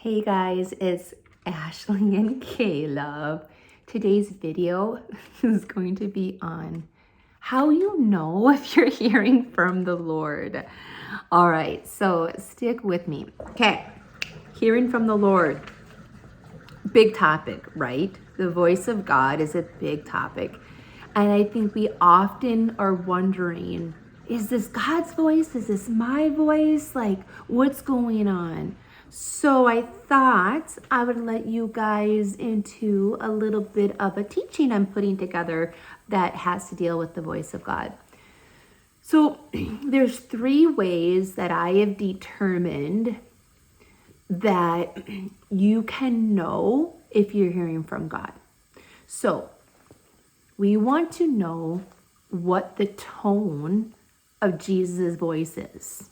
Hey guys, it's Ashley and Caleb. Today's video is going to be on how you know if you're hearing from the Lord. All right, so stick with me. Okay, hearing from the Lord. Big topic, right? The voice of God is a big topic. And I think we often are wondering, is this God's voice? Is this my voice? Like, what's going on? So I thought I would let you guys into a little bit of a teaching I'm putting together that has to deal with the voice of God. So there's 3 ways that I have determined that you can know if you're hearing from God. So we want to know what the tone of Jesus' voice is.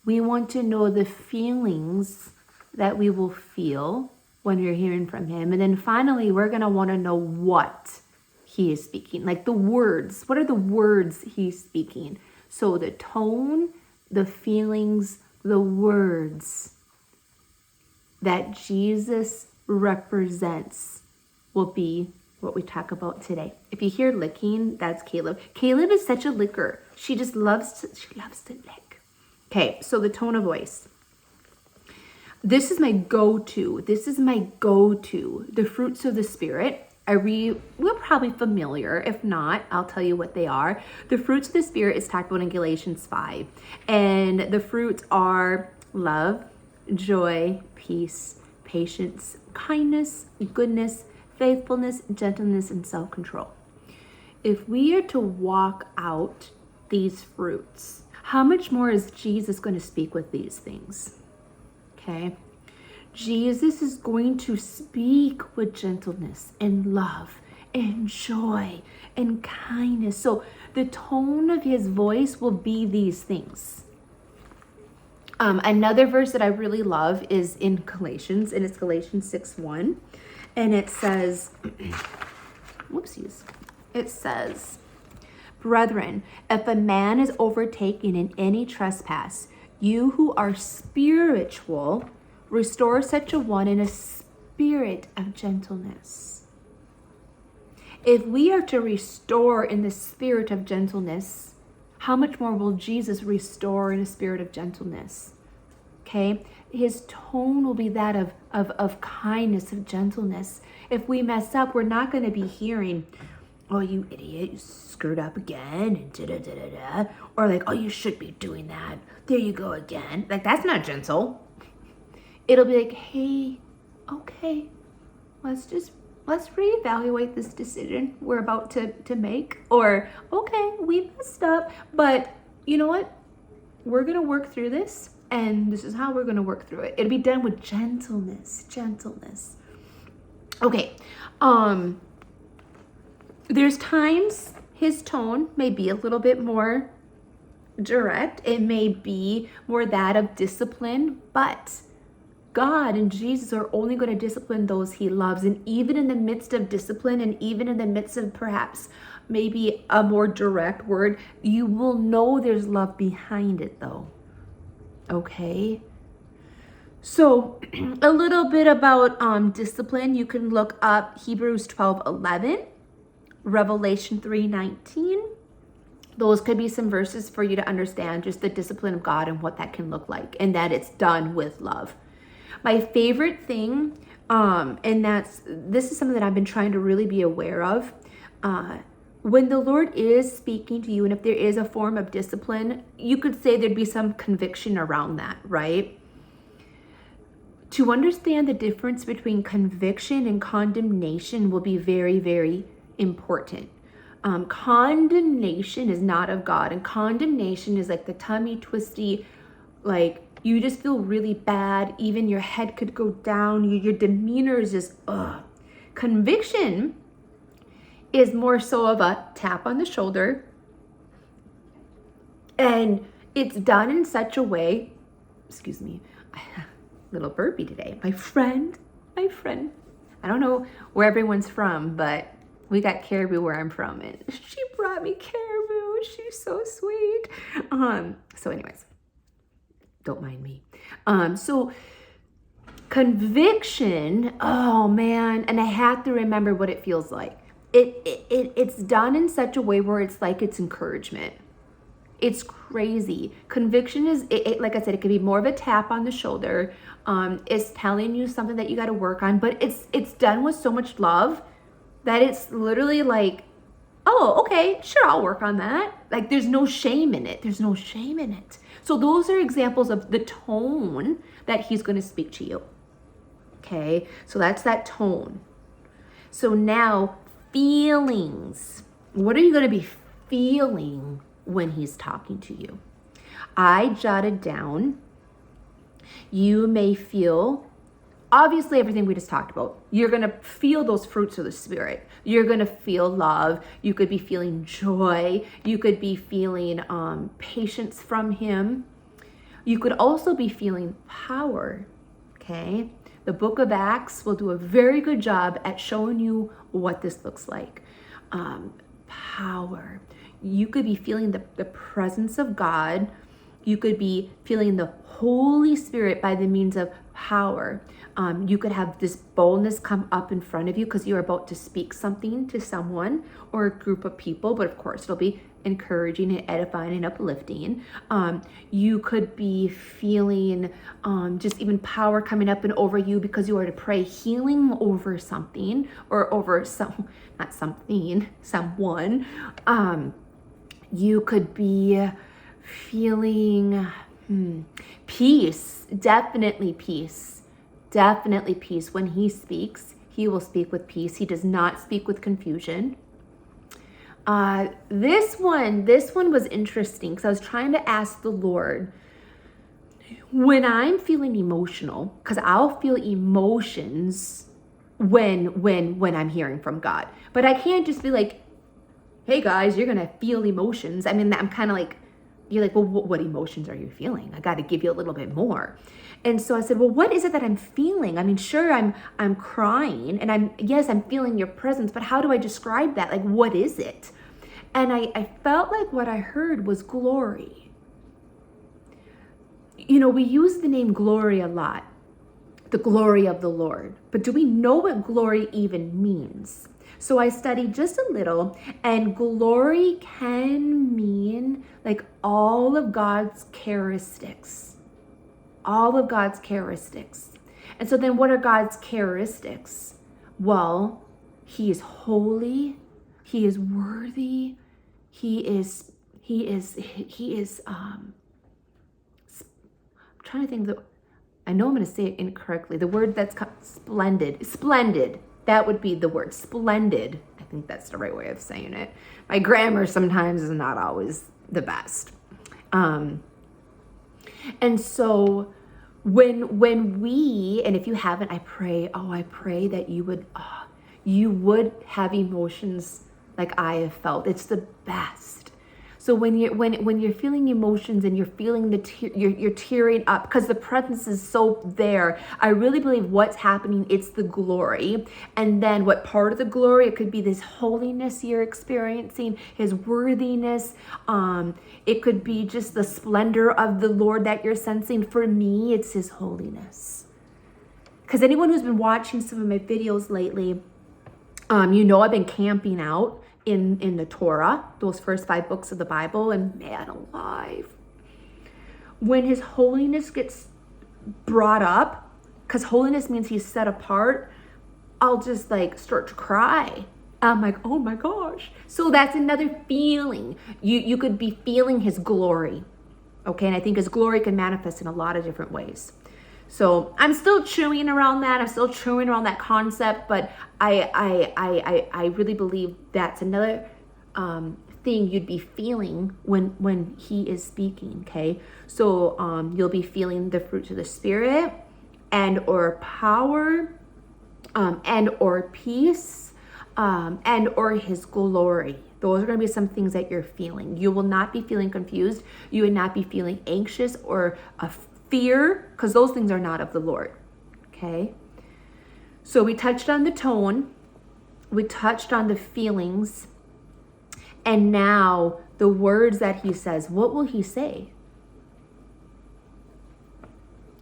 We want to know the feelings that we will feel when you're hearing from him. And then finally, we're going to want to know what he is speaking, like the words. What are the words he's speaking? So the tone, the feelings, the words that Jesus represents will be what we talk about today. If you hear licking, that's Caleb. Caleb is such a licker. She loves to lick. Okay, so the tone of voice. This is my go-to. The fruits of the Spirit. We're probably familiar. If not, I'll tell you what they are. The fruits of the Spirit is talked about in Galatians 5. And the fruits are love, joy, peace, patience, kindness, goodness, faithfulness, gentleness, and self-control. If we are to walk out these fruits, how much more is Jesus going to speak with these things? Okay. Jesus is going to speak with gentleness and love and joy and kindness. So the tone of his voice will be these things. Another verse that I really love is in Galatians, and it's Galatians 6:1. And it says, whoopsies. It says, brethren, if a man is overtaken in any trespass, you who are spiritual, restore such a one in a spirit of gentleness. If we are to restore in the spirit of gentleness, how much more will Jesus restore in a spirit of gentleness? Okay, his tone will be that of kindness, of gentleness. If we mess up, we're not going to be hearing, oh, you idiot, you screwed up again, and da-da-da-da-da. Or like, oh, you should be doing that. There you go again. Like, that's not gentle. It'll be like, hey, okay, let's reevaluate this decision we're about to make. Or, okay, we messed up, but you know what? We're going to work through this, and this is how we're going to work through it. It'll be done with gentleness. Okay, there's times his tone may be a little bit more direct. It may be more that of discipline, but God and Jesus are only going to discipline those he loves. And even in the midst of discipline, and even in the midst of perhaps maybe a more direct word, you will know there's love behind it though. Okay? So a little bit about discipline. You can look up Hebrews 12:11, Revelation 3:19. Those could be some verses for you to understand just the discipline of God and what that can look like, and that it's done with love. My favorite thing, and this is something that I've been trying to really be aware of, when the Lord is speaking to you, and if there is a form of discipline, you could say there'd be some conviction around that, right? To understand the difference between conviction and condemnation will be very, very important. Condemnation is not of God, and condemnation is like the tummy twisty, like you just feel really bad. Even your head could go down. Your demeanor is just, ugh. Conviction is more so of a tap on the shoulder, and it's done in such a way, excuse me, little burpee today. My friend, I don't know where everyone's from, but we got caribou where I'm from, and she brought me caribou. She's so sweet. So anyways, don't mind me. So Conviction, oh man, and I have to remember what it feels like. It's done in such a way where it's like it's encouragement. It's crazy. Conviction is, like I said, it could be more of a tap on the shoulder. It's telling you something that you got to work on, but it's done with so much love that it's literally like, oh, okay, sure, I'll work on that. Like there's no shame in it. There's no shame in it. So those are examples of the tone that he's going to speak to you. Okay, so that's that tone. So now feelings. What are you going to be feeling when he's talking to you? I jotted down, you may feel, obviously everything we just talked about. You're going to feel those fruits of the Spirit. You're going to feel love. You could be feeling joy. You could be feeling patience from him. You could also be feeling power, okay? The book of Acts will do a very good job at showing you what this looks like. Power. You could be feeling the presence of God. You could be feeling the Holy Spirit by the means of power. You could have this boldness come up in front of you because you're about to speak something to someone or a group of people, but of course it'll be encouraging and edifying and uplifting. You could be feeling just even power coming up and over you because you are to pray healing over something or over someone. You could be feeling peace, definitely peace. Definitely peace. When he speaks, he will speak with peace. He does not speak with confusion. This one was interesting because I was trying to ask the Lord, when I'm feeling emotional, because I'll feel emotions when I'm hearing from God, but I can't just be like, hey guys, you're gonna feel emotions. I mean, I'm kind of like, you're like, well, what emotions are you feeling? I got to give you a little bit more. And so I said, well, what is it that I'm feeling? I mean, sure, I'm crying and I'm feeling your presence, but how do I describe that? Like, what is it? And I felt like what I heard was glory. You know, we use the name glory a lot, the glory of the Lord, but do we know what glory even means? So I studied just a little, and glory can mean like all of God's characteristics. All of God's characteristics. And so then what are God's characteristics? Well, he is holy, he is worthy, he is I'm trying to think I know I'm going to say it incorrectly. The word that's splendid. That would be the word, splendid. I think that's the right way of saying it. My grammar sometimes is not always the best. And so when we, and if you haven't, I pray that you would have emotions like I have felt. It's the best. So when you're feeling emotions and you're feeling you're tearing up because the presence is so there, I really believe what's happening, it's the glory. And then what part of the glory, it could be this holiness you're experiencing, his worthiness. It could be just the splendor of the Lord that you're sensing. For me, it's his holiness. Because anyone who's been watching some of my videos lately, you know I've been camping out in the Torah, those first 5 books of the Bible, and man alive, when his holiness gets brought up, because holiness means he's set apart, I'll just like start to cry. I'm like, oh my gosh. So that's another feeling. You could be feeling his glory. Okay, and I think his glory can manifest in a lot of different ways. So I'm still chewing around that. I'm still chewing around that concept, but I really believe that's another thing you'd be feeling when he is speaking. Okay, so you'll be feeling the fruits of the Spirit, and or power, and or peace, and or his glory. Those are going to be some things that you're feeling. You will not be feeling confused. You would not be feeling anxious or fear, because those things are not of the Lord. Okay, so we touched on the tone, we touched on the feelings, and now the words that he says. What will he say?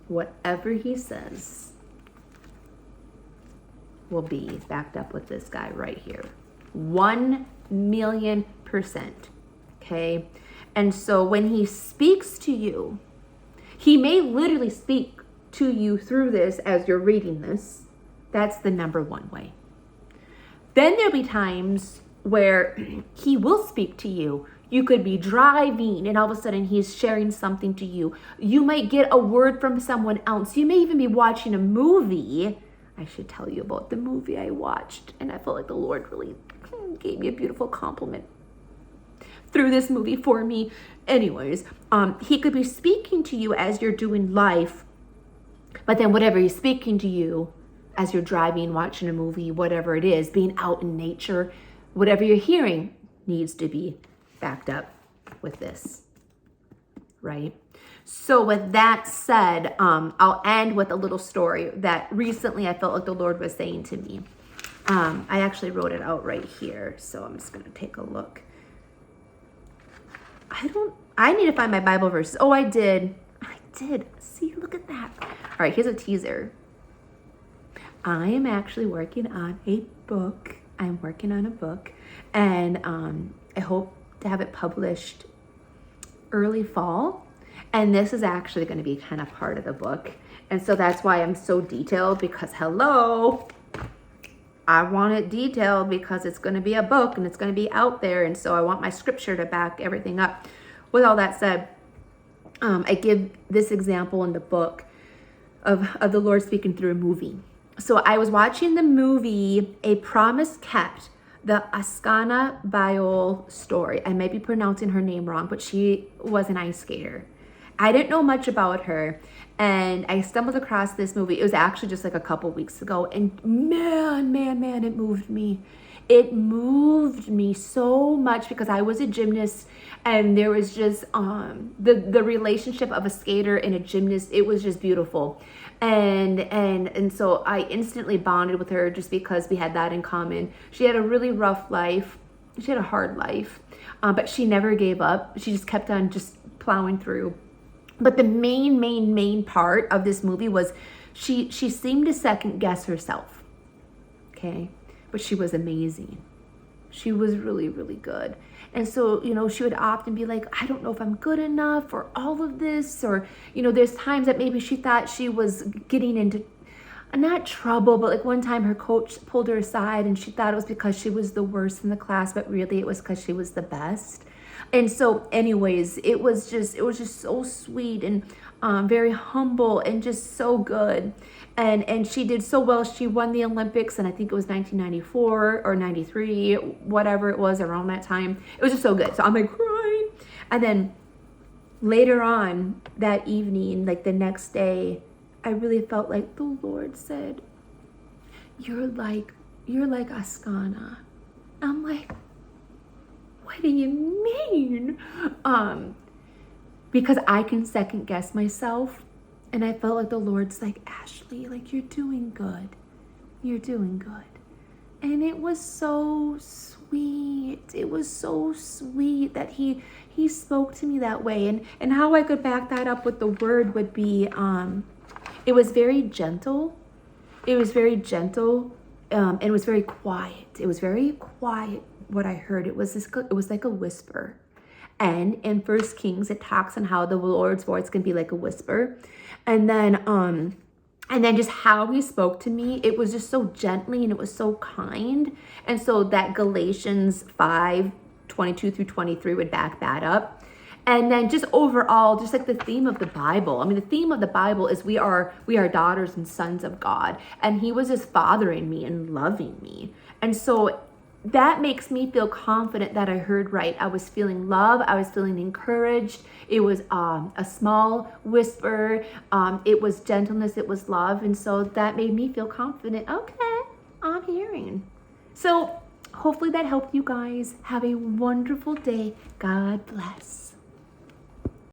Whatever he says, will be backed up with this guy right here. 1,000,000%. Okay? And so when he speaks to you, he may literally speak to you through this as you're reading this. That's the number one way. Then there'll be times where he will speak to you. You could be driving and all of a sudden he's sharing something to you. You might get a word from someone else. You may even be watching a movie. I should tell you about the movie I watched, and I felt like the Lord really gave me a beautiful compliment through this movie for me. Anyways, he could be speaking to you as you're doing life, but then whatever he's speaking to you as you're driving, watching a movie, whatever it is, being out in nature, whatever you're hearing needs to be backed up with this, right? So with that said, I'll end with a little story that recently I felt like the Lord was saying to me. I actually wrote it out right here, so I'm just going to take a look. I need to find my Bible verses. Oh, I did. See, look at that. All right, here's a teaser. I am actually working on a book. I'm working on a book, and I hope to have it published early fall. And this is actually going to be kind of part of the book. And so that's why I'm so detailed, because hello, I want it detailed because it's going to be a book and it's going to be out there. And so I want my scripture to back everything up. With all that said, I give this example in the book of the Lord speaking through a movie. So I was watching the movie, A Promise Kept, the Askana Biol story. I might be pronouncing her name wrong, but she was an ice skater. I didn't know much about her, and I stumbled across this movie. It was actually just like a couple weeks ago, and man, it moved me. It moved me so much because I was a gymnast, and there was just the relationship of a skater and a gymnast. It was just beautiful, and so I instantly bonded with her just because we had that in common. She had a really rough life. She had a hard life, but she never gave up. She just kept on just plowing through. But the main part of this movie was she seemed to second guess herself. Okay. But she was amazing. She was really, really good. And so, she would often be like, I don't know if I'm good enough for all of this. Or, there's times that maybe she thought she was getting into, not trouble, but like one time her coach pulled her aside and she thought it was because she was the worst in the class, but really it was because she was the best. And so anyways, it was just so sweet and very humble and just so good. And she did so well. She won the Olympics, and I think it was 1994 or 93, whatever it was, around that time. It was just so good. So I'm like crying. And then later on that evening, like the next day, I really felt like the Lord said, you're like Askana. I'm like, what do you mean? Because I can second guess myself. And I felt like the Lord's like, Ashley, like you're doing good. You're doing good. And it was so sweet. It was so sweet that he spoke to me that way. And how I could back that up with the word would be, it was very gentle. It was very gentle. And it was very quiet. It was very quiet. What I heard, it was like a whisper. And in 1 Kings, it talks on how the Lord's voice can be like a whisper. And then just how he spoke to me, it was just so gently and it was so kind. And so that Galatians 5:22-23 would back that up. And then just overall, just like the theme of the Bible. I mean, the theme of the Bible is we are daughters and sons of God. And he was just fathering me and loving me. And so that makes me feel confident that I heard right. I was feeling love. I was feeling encouraged. It was a small whisper. It was gentleness. It was love. And so that made me feel confident. Okay, I'm hearing. So hopefully that helped you guys. Have a wonderful day. God bless.